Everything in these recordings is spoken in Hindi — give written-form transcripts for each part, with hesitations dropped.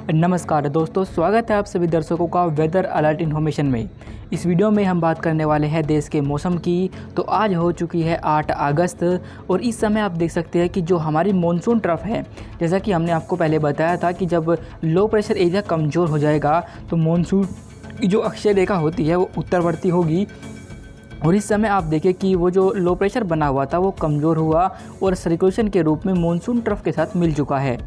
नमस्कार दोस्तों, स्वागत है आप सभी दर्शकों का वेदर अलर्ट इन्फॉर्मेशन में। इस वीडियो में हम बात करने वाले हैं देश के मौसम की। तो आज हो चुकी है 8 अगस्त और इस समय आप देख सकते हैं कि जो हमारी मॉनसून ट्रफ है, जैसा कि हमने आपको पहले बताया था कि जब लो प्रेशर एरिया कमज़ोर हो जाएगा तो मॉनसून की जो अक्षय रेखा होती है वो उत्तरवर्ती होगी। और इस समय आप देखें कि वो जो लो प्रेशर बना हुआ था वो कमज़ोर हुआ और सर्कुलेशन के रूप में मॉनसून ट्रफ के साथ मिल चुका है।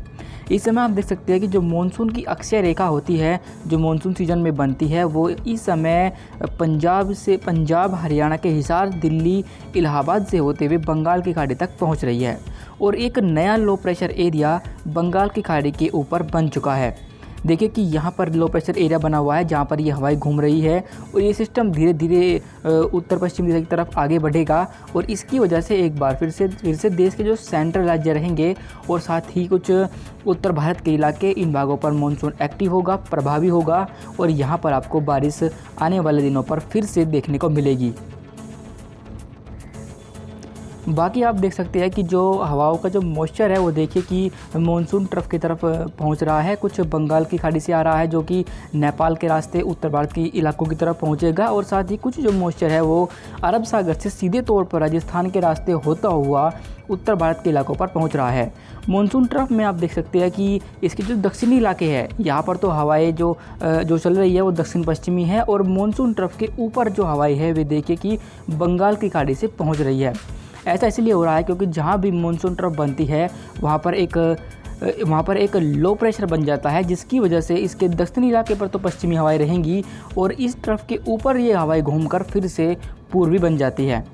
इस समय आप देख सकते हैं कि जो मॉनसून की अक्षय रेखा होती है, जो मॉनसून सीजन में बनती है, वो इस समय पंजाब, हरियाणा के हिसार, दिल्ली, इलाहाबाद से होते हुए बंगाल की खाड़ी तक पहुंच रही है। और एक नया लो प्रेशर एरिया बंगाल की खाड़ी के ऊपर बन चुका है। देखिए कि यहाँ पर लो प्रेशर एरिया बना हुआ है जहाँ पर ये हवाएं घूम रही है और ये सिस्टम धीरे धीरे उत्तर पश्चिम दिशा की तरफ आगे बढ़ेगा। और इसकी वजह से एक बार फिर से देश के जो सेंट्रल राज्य रहेंगे और साथ ही कुछ उत्तर भारत के इलाके, इन भागों पर मानसून एक्टिव होगा, प्रभावी होगा और यहाँ पर आपको बारिश आने वाले दिनों पर फिर से देखने को मिलेगी। बाकी आप देख सकते हैं कि जो हवाओं का जो मॉइस्चर है वो देखिए कि मॉनसून ट्रफ की तरफ पहुंच रहा है। कुछ बंगाल की खाड़ी से आ रहा है जो कि नेपाल के रास्ते उत्तर भारत के इलाकों की तरफ पहुंचेगा और साथ ही कुछ जो मॉइस्चर है वो अरब सागर से सीधे तौर पर राजस्थान के रास्ते होता हुआ उत्तर भारत के इलाकों पर पहुंच रहा है। मॉनसून ट्रफ में आप देख सकते हैं कि इसके जो दक्षिणी इलाके हैं यहाँ पर तो हवाएं जो चल रही है वो दक्षिण पश्चिमी है और मॉनसून ट्रफ के ऊपर जो हवाएं है वे देखिए कि बंगाल की खाड़ी से पहुँच रही है। ऐसा इसलिए हो रहा है क्योंकि जहाँ भी मॉनसून ट्रफ बनती है वहाँ पर एक लो प्रेशर बन जाता है, जिसकी वजह से इसके दक्षिणी इलाके पर तो पश्चिमी हवाएं रहेंगी और इस ट्रफ के ऊपर ये हवाएं घूमकर फिर से पूर्वी बन जाती है।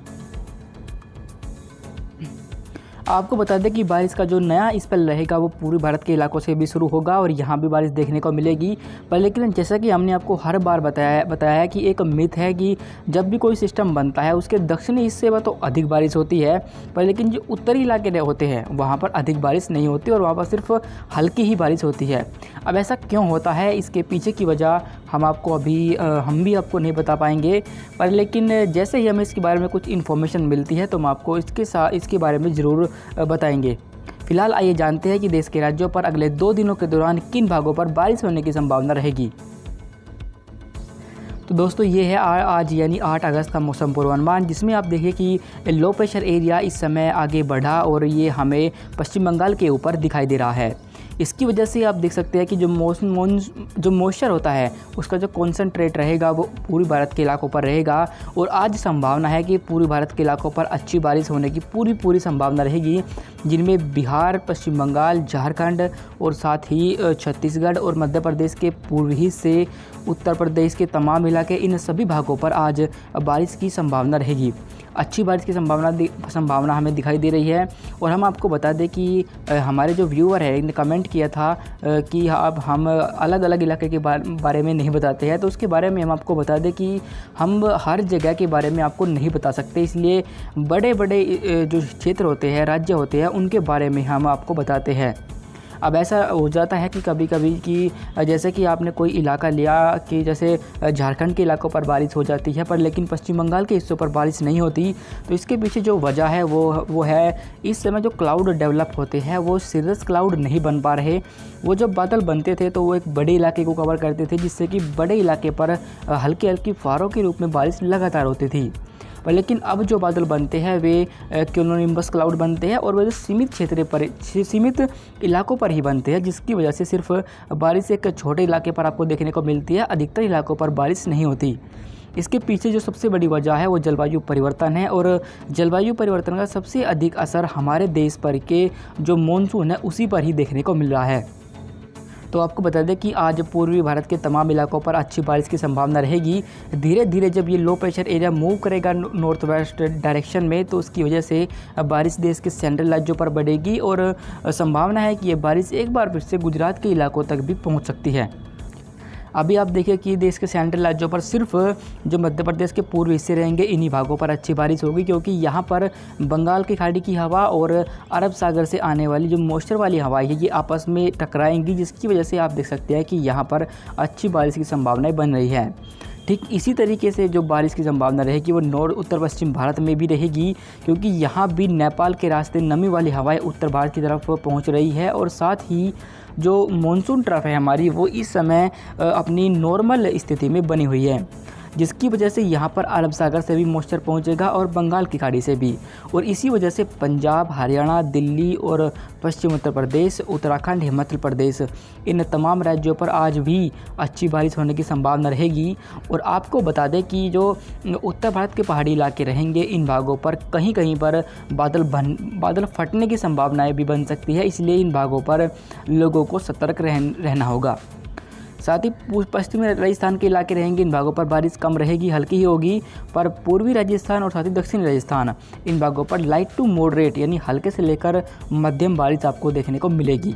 आपको बता दें कि बारिश का जो नया स्पेल रहेगा वो पूर्वी भारत के इलाकों से भी शुरू होगा और यहाँ भी बारिश देखने को मिलेगी। पर लेकिन जैसा कि हमने आपको हर बार बताया है कि एक मिथ है कि जब भी कोई सिस्टम बनता है उसके दक्षिणी हिस्से में तो अधिक बारिश होती है, पर लेकिन जो उत्तरी इलाके होते हैं वहाँ पर अधिक बारिश नहीं होती और वहाँ पर सिर्फ हल्की ही बारिश होती है। अब ऐसा क्यों होता है, इसके पीछे की वजह हम भी आपको नहीं बता पाएंगे, पर लेकिन जैसे ही हमें इसके बारे में कुछ इन्फॉर्मेशन मिलती है तो हम आपको इसके बारे में ज़रूर बताएंगे। फिलहाल आइए जानते हैं कि देश के राज्यों पर अगले 2 दिनों के दौरान किन भागों पर बारिश होने की संभावना रहेगी। तो दोस्तों ये है आज यानी 8 अगस्त का मौसम पूर्वानुमान, जिसमें आप देखिए कि लो प्रेशर एरिया इस समय आगे बढ़ा और ये हमें पश्चिम बंगाल के ऊपर दिखाई दे रहा है। इसकी वजह से आप देख सकते हैं कि जो मॉइस्चर होता है उसका जो कॉन्सनट्रेट रहेगा वो पूरी भारत के इलाकों पर रहेगा और आज संभावना है कि पूरी भारत के इलाकों पर अच्छी बारिश होने की पूरी संभावना रहेगी, जिनमें बिहार, पश्चिम बंगाल, झारखंड और साथ ही छत्तीसगढ़ और मध्य प्रदेश के पूर्वी हिस्से, उत्तर प्रदेश के तमाम इलाके, इन सभी भागों पर आज बारिश की संभावना रहेगी। अच्छी बारिश की संभावना हमें दिखाई दे रही है। और हम आपको बता दें कि हमारे जो व्यूअर है इन्होंने कमेंट किया था कि अब हम अलग अलग इलाके के बारे में नहीं बताते हैं, तो उसके बारे में हम आपको बता दें कि हम हर जगह के बारे में आपको नहीं बता सकते, इसलिए बड़े बड़े जो क्षेत्र होते हैं, राज्य होते हैं, उनके बारे में हम आपको बताते हैं। अब ऐसा हो जाता है कि कभी कभी कि जैसे कि आपने कोई इलाका लिया कि जैसे झारखंड के इलाकों पर बारिश हो जाती है पर लेकिन पश्चिम बंगाल के हिस्सों पर बारिश नहीं होती, तो इसके पीछे जो वजह है वो है इस समय जो क्लाउड डेवलप होते हैं वो सीरियस क्लाउड नहीं बन पा रहे। वो जब बादल बनते थे तो वो एक बड़े इलाके को कवर करते थे, जिससे कि बड़े इलाके पर हल्की हल्की फुहारों के रूप में बारिश लगातार होती थी। पर लेकिन अब जो बादल बनते हैं वे क्यूमुलोनिम्बस क्लाउड बनते हैं और वे सीमित इलाकों पर ही बनते हैं, जिसकी वजह से सिर्फ बारिश एक छोटे इलाके पर आपको देखने को मिलती है, अधिकतर इलाकों पर बारिश नहीं होती। इसके पीछे जो सबसे बड़ी वजह है वो जलवायु परिवर्तन है और जलवायु परिवर्तन का सबसे अधिक असर हमारे देश पर के जो मानसून है उसी पर ही देखने को मिल रहा है। तो आपको बता दें कि आज पूर्वी भारत के तमाम इलाकों पर अच्छी बारिश की संभावना रहेगी। धीरे धीरे जब ये लो प्रेशर एरिया मूव करेगा नॉर्थ वेस्ट डायरेक्शन में, तो उसकी वजह से बारिश देश के सेंट्रल राज्यों पर बढ़ेगी और संभावना है कि ये बारिश एक बार फिर से गुजरात के इलाकों तक भी पहुंच सकती है। अभी आप देखिए कि देश के सेंट्रल राज्यों पर सिर्फ जो मध्य प्रदेश के पूर्व हिस्से रहेंगे इन्हीं भागों पर अच्छी बारिश होगी, क्योंकि यहाँ पर बंगाल की खाड़ी की हवा और अरब सागर से आने वाली जो मॉइस्चर वाली हवाएं है ये आपस में टकराएंगी, जिसकी वजह से आप देख सकते हैं कि यहाँ पर अच्छी बारिश की संभावनाएं बन रही है। ठीक इसी तरीके से जो बारिश की संभावना रहेगी वो नॉर्थ उत्तर पश्चिम भारत में भी रहेगी, क्योंकि यहाँ भी नेपाल के रास्ते नमी वाली हवाएं उत्तर भारत की तरफ पहुँच रही है और साथ ही जो मॉनसून ट्रफ है हमारी वो इस समय अपनी नॉर्मल स्थिति में बनी हुई है, जिसकी वजह से यहाँ पर अरब सागर से भी मॉइस्चर पहुँचेगा और बंगाल की खाड़ी से भी, और इसी वजह से पंजाब, हरियाणा, दिल्ली और पश्चिम उत्तर प्रदेश, उत्तराखंड, हिमाचल प्रदेश, इन तमाम राज्यों पर आज भी अच्छी बारिश होने की संभावना रहेगी। और आपको बता दें कि जो उत्तर भारत के पहाड़ी इलाके रहेंगे इन भागों पर कहीं कहीं पर बादल फटने की संभावनाएँ भी बन सकती है, इसलिए इन भागों पर लोगों को सतर्क रहना होगा। साथ ही पश्चिमी राजस्थान के इलाके रहेंगे, इन भागों पर बारिश कम रहेगी, हल्की ही होगी, पर पूर्वी राजस्थान और साथ ही दक्षिणी राजस्थान इन भागों पर लाइट टू मॉडरेट यानी हल्के से लेकर मध्यम बारिश आपको देखने को मिलेगी।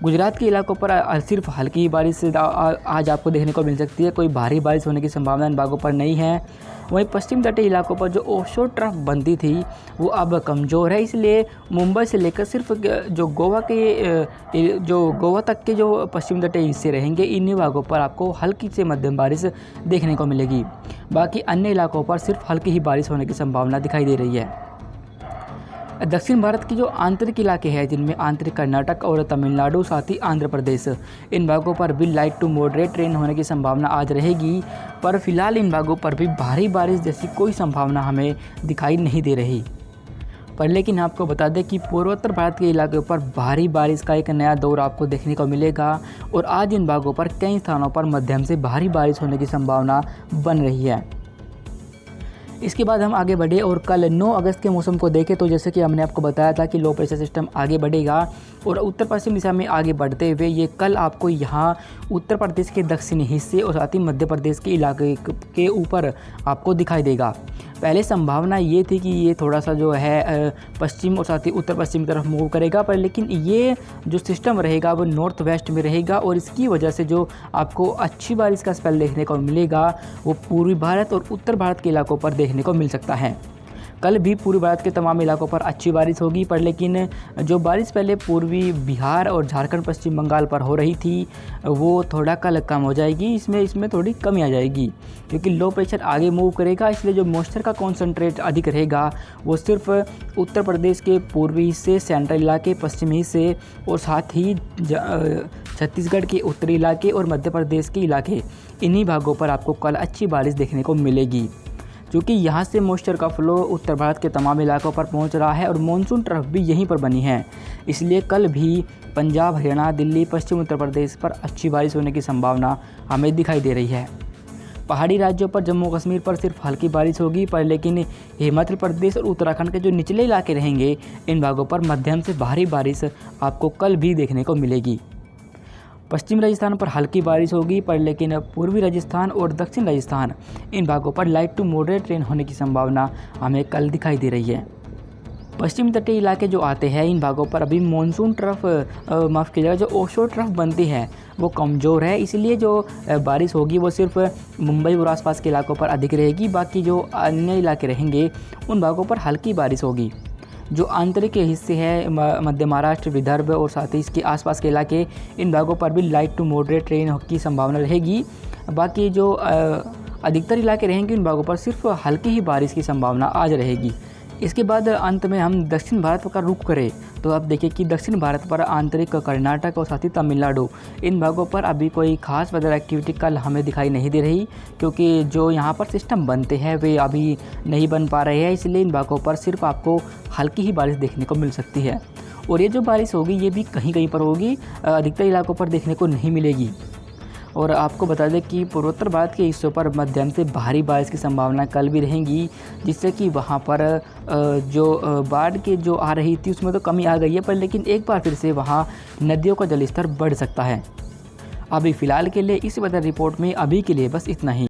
गुजरात के इलाकों पर सिर्फ हल्की बारिश आज आपको देखने को मिल सकती है, कोई भारी बारिश होने की संभावना इन भागों पर नहीं है। वहीं पश्चिम तटीय इलाकों पर जो ऑफशोर ट्रफ बनती थी वो अब कमज़ोर है, इसलिए मुंबई से लेकर सिर्फ जो गोवा तक के जो पश्चिम तटीय हिस्से रहेंगे इन्हीं भागों पर आपको हल्की से मध्यम बारिश देखने को मिलेगी। बाकी अन्य इलाकों पर सिर्फ हल्की ही बारिश होने की संभावना दिखाई दे रही है। दक्षिण भारत की जो आंतरिक इलाके हैं जिनमें आंतरिक कर्नाटक और तमिलनाडु साथ ही आंध्र प्रदेश, इन भागों पर भी लाइट टू मॉडरेट रेन होने की संभावना आज रहेगी, पर फिलहाल इन भागों पर भी भारी बारिश जैसी कोई संभावना हमें दिखाई नहीं दे रही। पर लेकिन आपको बता दें कि पूर्वोत्तर भारत के इलाकों पर भारी बारिश का एक नया दौर आपको देखने को मिलेगा और आज इन भागों पर कई स्थानों पर मध्यम से भारी बारिश होने की संभावना बन रही है। इसके बाद हम आगे बढ़े और कल 9 अगस्त के मौसम को देखें तो जैसे कि हमने आपको बताया था कि लो प्रेशर सिस्टम आगे बढ़ेगा और उत्तर पश्चिम दिशा में आगे बढ़ते हुए ये कल आपको यहाँ उत्तर प्रदेश के दक्षिणी हिस्से और साथ ही मध्य प्रदेश के इलाके के ऊपर आपको दिखाई देगा। पहले संभावना ये थी कि ये थोड़ा सा जो है पश्चिम और साथ ही उत्तर पश्चिम की तरफ मूव करेगा, पर लेकिन ये जो सिस्टम रहेगा वो नॉर्थ वेस्ट में रहेगा और इसकी वजह से जो आपको अच्छी बारिश का स्पेल देखने को मिलेगा वो पूर्वी भारत और उत्तर भारत के इलाकों पर देखने को मिल सकता है। कल भी पूर्वी भारत के तमाम इलाकों पर अच्छी बारिश होगी, पर लेकिन जो बारिश पहले पूर्वी बिहार और झारखंड, पश्चिम बंगाल पर हो रही थी वो थोड़ा कल कम हो जाएगी। इसमें थोड़ी कमी आ जाएगी क्योंकि लो प्रेशर आगे मूव करेगा, इसलिए जो मॉइस्चर का कॉन्सेंट्रेट अधिक रहेगा वो सिर्फ उत्तर प्रदेश के पूर्वी हिस्से, सेंट्रल इलाके, पश्चिमी हिस्से और साथ ही छत्तीसगढ़ के उत्तरी इलाके और मध्य प्रदेश के इलाके, इन्हीं भागों पर आपको कल अच्छी बारिश देखने को मिलेगी। क्योंकि यहाँ से मॉइस्चर का फ्लो उत्तर भारत के तमाम इलाकों पर पहुँच रहा है और मॉनसून ट्रफ भी यहीं पर बनी है, इसलिए कल भी पंजाब, हरियाणा, दिल्ली, पश्चिम उत्तर प्रदेश पर अच्छी बारिश होने की संभावना हमें दिखाई दे रही है। पहाड़ी राज्यों पर जम्मू कश्मीर पर सिर्फ हल्की बारिश होगी, पर लेकिन हिमाचल प्रदेश और उत्तराखंड के जो निचले इलाके रहेंगे इन भागों पर मध्यम से भारी बारिश आपको कल भी देखने को मिलेगी। पश्चिम राजस्थान पर हल्की बारिश होगी, पर लेकिन पूर्वी राजस्थान और दक्षिण राजस्थान इन भागों पर लाइट टू मॉडरेट रेन होने की संभावना हमें कल दिखाई दे रही है। पश्चिमी तटीय इलाके जो आते हैं इन भागों पर अभी मॉनसून ट्रफ माफ़ कीजिएगा जो ऑफशोर ट्रफ बनती है वो कमज़ोर है, इसलिए जो बारिश होगी वो सिर्फ मुंबई और आसपास के इलाकों पर अधिक रहेगी। बाकी जो अन्य इलाके रहेंगे उन भागों पर हल्की बारिश होगी। जो आंतरिक हिस्से हैं मध्य महाराष्ट्र, विदर्भ और साथ ही इसके आसपास के इलाके, इन भागों पर भी लाइट टू मॉडरेट रेन की संभावना रहेगी। बाकी जो अधिकतर इलाके रहेंगे इन भागों पर सिर्फ हल्की ही बारिश की संभावना आज रहेगी। इसके बाद अंत में हम दक्षिण भारत का रुख करें तो आप देखिए कि दक्षिण भारत पर आंतरिक कर्नाटक और साथ ही तमिलनाडु इन भागों पर अभी कोई खास वेदर एक्टिविटी कल हमें दिखाई नहीं दे रही, क्योंकि जो यहाँ पर सिस्टम बनते हैं वे अभी नहीं बन पा रहे हैं, इसलिए इन भागों पर सिर्फ आपको हल्की ही बारिश देखने को मिल सकती है। और ये जो बारिश होगी ये भी कहीं कहीं पर होगी, अधिकतर इलाकों पर देखने को नहीं मिलेगी। और आपको बता दें कि पूर्वोत्तर भारत के हिस्सों पर मध्यम से भारी बारिश की संभावना कल भी रहेगी, जिससे कि वहाँ पर जो बाढ़ के जो आ रही थी उसमें तो कमी आ गई है, पर लेकिन एक बार फिर से वहाँ नदियों का जलस्तर बढ़ सकता है। अभी फ़िलहाल के लिए इस वेदर रिपोर्ट में अभी के लिए बस इतना ही।